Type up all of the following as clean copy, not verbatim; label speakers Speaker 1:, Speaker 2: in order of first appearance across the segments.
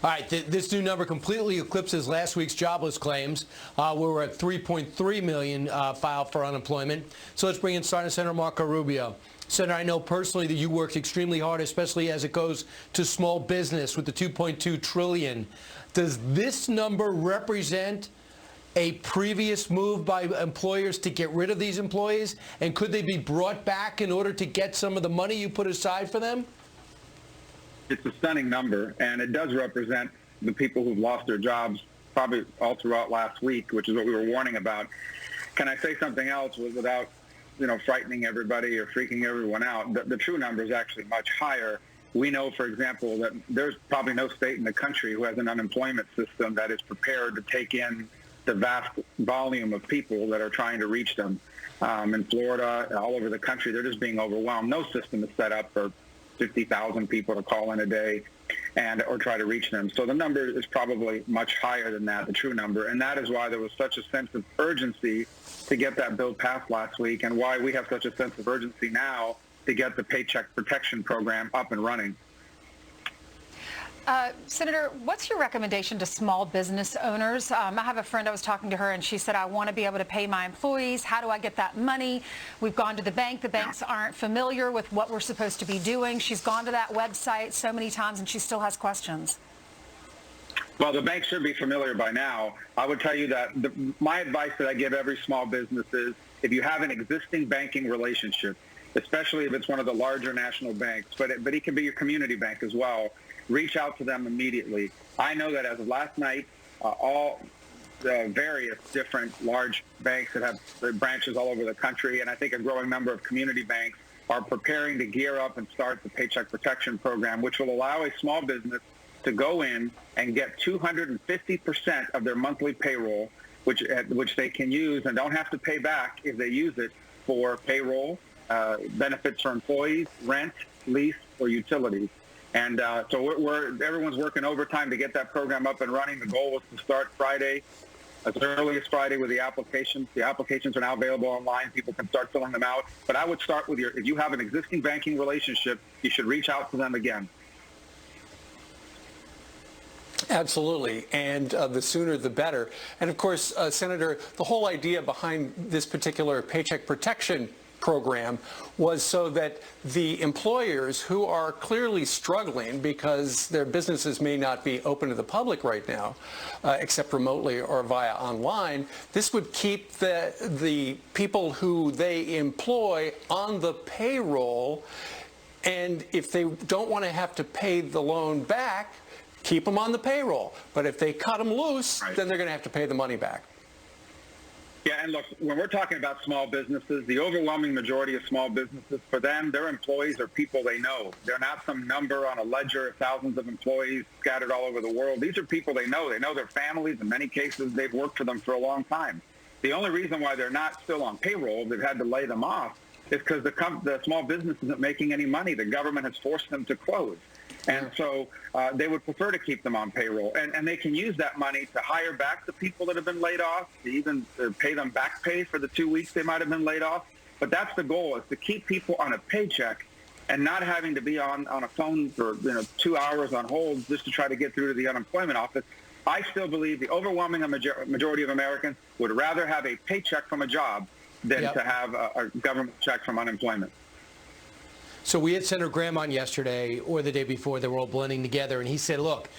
Speaker 1: All right, this new number completely eclipses last week's jobless claims. We were at 3.3 million filed for unemployment. So let's bring in Starting Senator Marco Rubio. Senator, I know personally that you worked extremely hard, especially as it goes to small business with the $2.2 trillion. Does this number represent a previous move by employers to get rid of these employees? And could they be brought back in order to get some of the money you put aside for them?
Speaker 2: It's a stunning number, and it does represent the people who've lost their jobs probably all throughout last week, which is what we were warning about. Can I say something else without, frightening everybody or freaking everyone out? The true number is actually much higher. We know, for example, that there's probably no state in the country who has an unemployment system that is prepared to take in the vast volume of people that are trying to reach them. In Florida, all over the country, they're just being overwhelmed. No system is set up for 50,000 people to call in a day or try to reach them. So the number is probably much higher than that, the true number. And that is why there was such a sense of urgency to get that bill passed last week, and why we have such a sense of urgency now to get the Paycheck Protection Program up and running.
Speaker 3: Senator, what's your recommendation to small business owners? I have a friend, I was talking to her, and she said, I want to be able to pay my employees. How do I get that money? We've gone to the bank. The banks aren't familiar with what we're supposed to be doing. She's gone to that website so many times, and she still has questions.
Speaker 2: Well, the banks should be familiar by now. I would tell you that my advice that I give every small business is, if you have an existing banking relationship, especially if it's one of the larger national banks, but it can be your community bank as well, reach out to them immediately. I know that as of last night, all the various different large banks that have branches all over the country, and I think a growing number of community banks, are preparing to gear up and start the Paycheck Protection Program, which will allow a small business to go in and get 250% of their monthly payroll, which they can use and don't have to pay back if they use it for payroll, benefits for employees, rent, lease, or utilities. And so everyone's working overtime to get that program up and running. The goal was to start Friday, as early as Friday, with the applications. The applications are now available online. People can start filling them out. But I would start with if you have an existing banking relationship, you should reach out to them again.
Speaker 4: Absolutely, and the sooner the better. And of course, Senator, the whole idea behind this particular Paycheck Protection Program was so that the employers who are clearly struggling because their businesses may not be open to the public right now, except remotely or via online, this would keep the people who they employ on the payroll, and if they don't want to have to pay the loan back, keep them on the payroll. But if they cut them loose, then they're going to have to pay the money back.
Speaker 2: Yeah, and look, when we're talking about small businesses, the overwhelming majority of small businesses, for them, their employees are people they know. They're not some number on a ledger of thousands of employees scattered all over the world. These are people they know. They know their families. In many cases, they've worked for them for a long time. The only reason why they're not still on payroll, they've had to lay them off, is because the small business isn't making any money. The government has forced them to close. And so they would prefer to keep them on payroll. And they can use that money to hire back the people that have been laid off, to even pay them back pay for the 2 weeks they might have been laid off. But that's the goal, is to keep people on a paycheck and not having to be on a phone for 2 hours on hold just to try to get through to the unemployment office. I still believe the overwhelming majority of Americans would rather have a paycheck from a job than to have a government check from unemployment.
Speaker 1: So we had Senator Graham on yesterday or the day before. They were all blending together. And he said, look,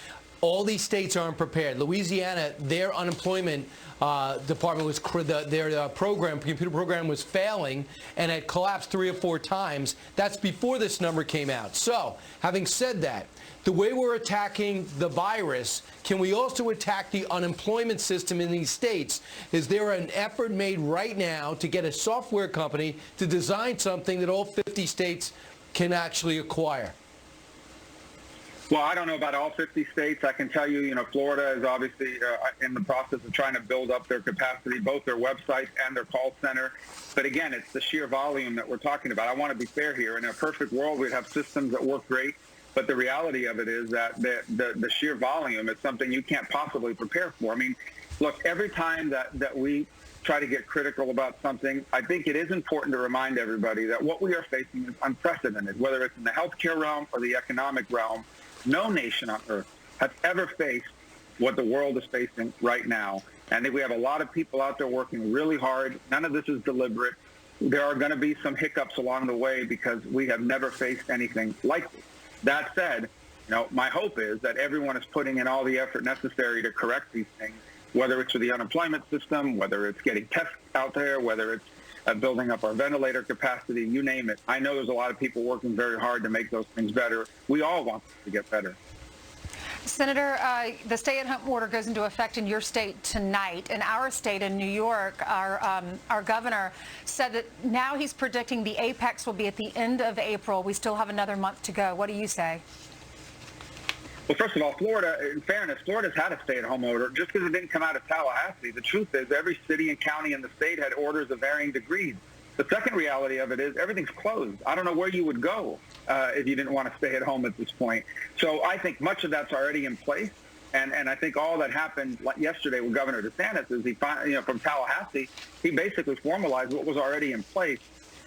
Speaker 1: all these states aren't prepared. Louisiana, their unemployment department was their computer program was failing and had collapsed 3 or 4 times. That's before this number came out. So having said that, the way we're attacking the virus, can we also attack the unemployment system in these states? Is there an effort made right now to get a software company to design something that all 50 states can actually acquire?
Speaker 2: Well, I don't know about all 50 states. I can tell you, Florida is obviously in the process of trying to build up their capacity, both their website and their call center. But again, it's the sheer volume that we're talking about. I want to be fair here. In a perfect world, we'd have systems that work great. But the reality of it is that the sheer volume is something you can't possibly prepare for. I mean, look, every time that we try to get critical about something, I think it is important to remind everybody that what we are facing is unprecedented, whether it's in the healthcare realm or the economic realm. No nation on earth has ever faced what the world is facing right now. And I think we have a lot of people out there working really hard. None of this is deliberate. There are going to be some hiccups along the way because we have never faced anything like this. That said, my hope is that everyone is putting in all the effort necessary to correct these things, whether it's for the unemployment system, whether it's getting tests out there, whether it's building up our ventilator capacity, you name it. I know there's a lot of people working very hard to make those things better. We all want them to get better.
Speaker 3: Senator, the stay-at-home order goes into effect in your state tonight. In our state, in New York, our governor said that now he's predicting the apex will be at the end of April. We still have another month to go. What do you say?
Speaker 2: Well, first of all, Florida, in fairness, Florida's had a stay-at-home order just because it didn't come out of Tallahassee. The truth is every city and county in the state had orders of varying degrees. The second reality of it is everything's closed. I don't know where you would go if you didn't want to stay at home at this point. So I think much of that's already in place. And I think all that happened yesterday with Governor DeSantis is he from Tallahassee, he basically formalized what was already in place.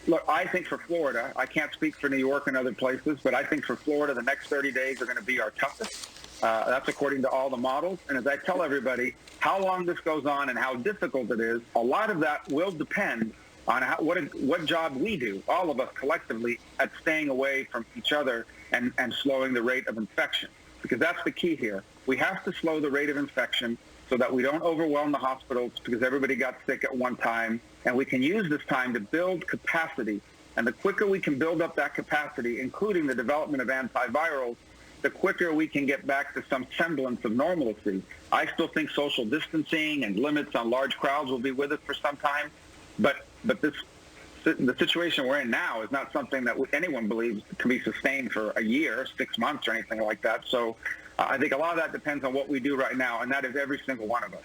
Speaker 2: Look, I think for Florida, I can't speak for New York and other places, but I think for Florida, the next 30 days are going to be our toughest. That's according to all the models. And as I tell everybody, how long this goes on and how difficult it is, a lot of that will depend on what job we do, all of us collectively, at staying away from each other and slowing the rate of infection. Because that's the key here. We have to slow the rate of infection so that we don't overwhelm the hospitals because everybody got sick at one time. And we can use this time to build capacity. And the quicker we can build up that capacity, including the development of antivirals, the quicker we can get back to some semblance of normalcy. I still think social distancing and limits on large crowds will be with us for some time. But the situation we're in now is not something that anyone believes can be sustained for a year, 6 months, or anything like that. So I think a lot of that depends on what we do right now, and that is every single one of us.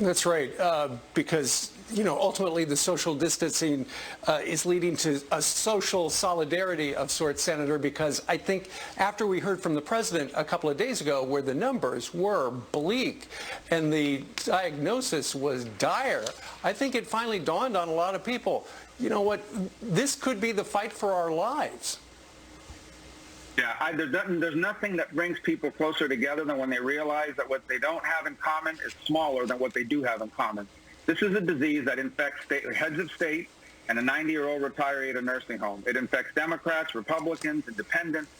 Speaker 4: That's right, because, ultimately the social distancing is leading to a social solidarity of sorts, Senator, because I think after we heard from the president a couple of days ago where the numbers were bleak and the diagnosis was dire, I think it finally dawned on a lot of people, you know what, this could be the fight for our lives.
Speaker 2: Yeah, there's nothing that brings people closer together than when they realize that what they don't have in common is smaller than what they do have in common. This is a disease that infects heads of state and a 90-year-old retiree at a nursing home. It infects Democrats, Republicans, independents.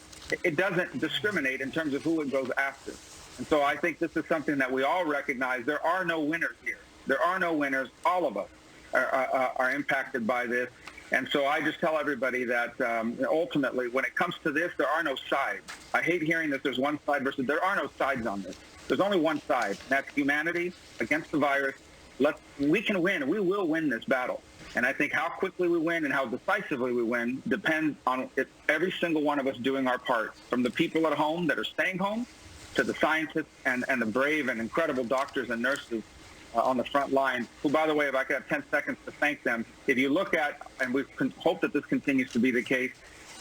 Speaker 2: It doesn't discriminate in terms of who it goes after. And so I think this is something that we all recognize. There are no winners here. There are no winners. All of us are impacted by this. And so I just tell everybody that ultimately, when it comes to this, there are no sides. I hate hearing that there's one side versus there are no sides on this. There's only one side, and that's humanity against the virus. We can win. We will win this battle. And I think how quickly we win and how decisively we win depends on every single one of us doing our part, from the people at home that are staying home to the scientists and the brave and incredible doctors and nurses on the front line, who, by the way, if I could have 10 seconds to thank them, if you look at, and we hope that this continues to be the case,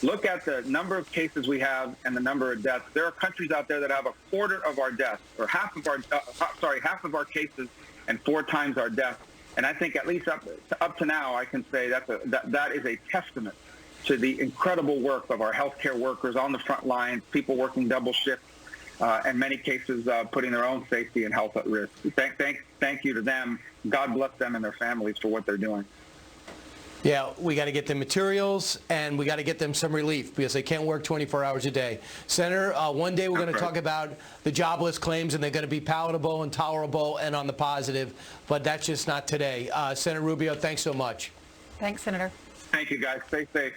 Speaker 2: look at the number of cases we have and the number of deaths. There are countries out there that have a quarter of our deaths, or half of our cases and 4 times our deaths. And I think at least up to now, I can say that is a testament to the incredible work of our healthcare workers on the front line, people working double shifts, in many cases putting their own safety and health at risk. Thank you to them. God bless them and their families for what they're doing.
Speaker 1: Yeah, we got to get them materials, and we got to get them some relief because they can't work 24 hours a day. Senator, one day we're going to talk about the jobless claims, and they're going to be palatable and tolerable and on the positive, but that's just not today. Senator Rubio, thanks so much.
Speaker 3: Thanks, Senator.
Speaker 2: Thank you, guys. Stay safe.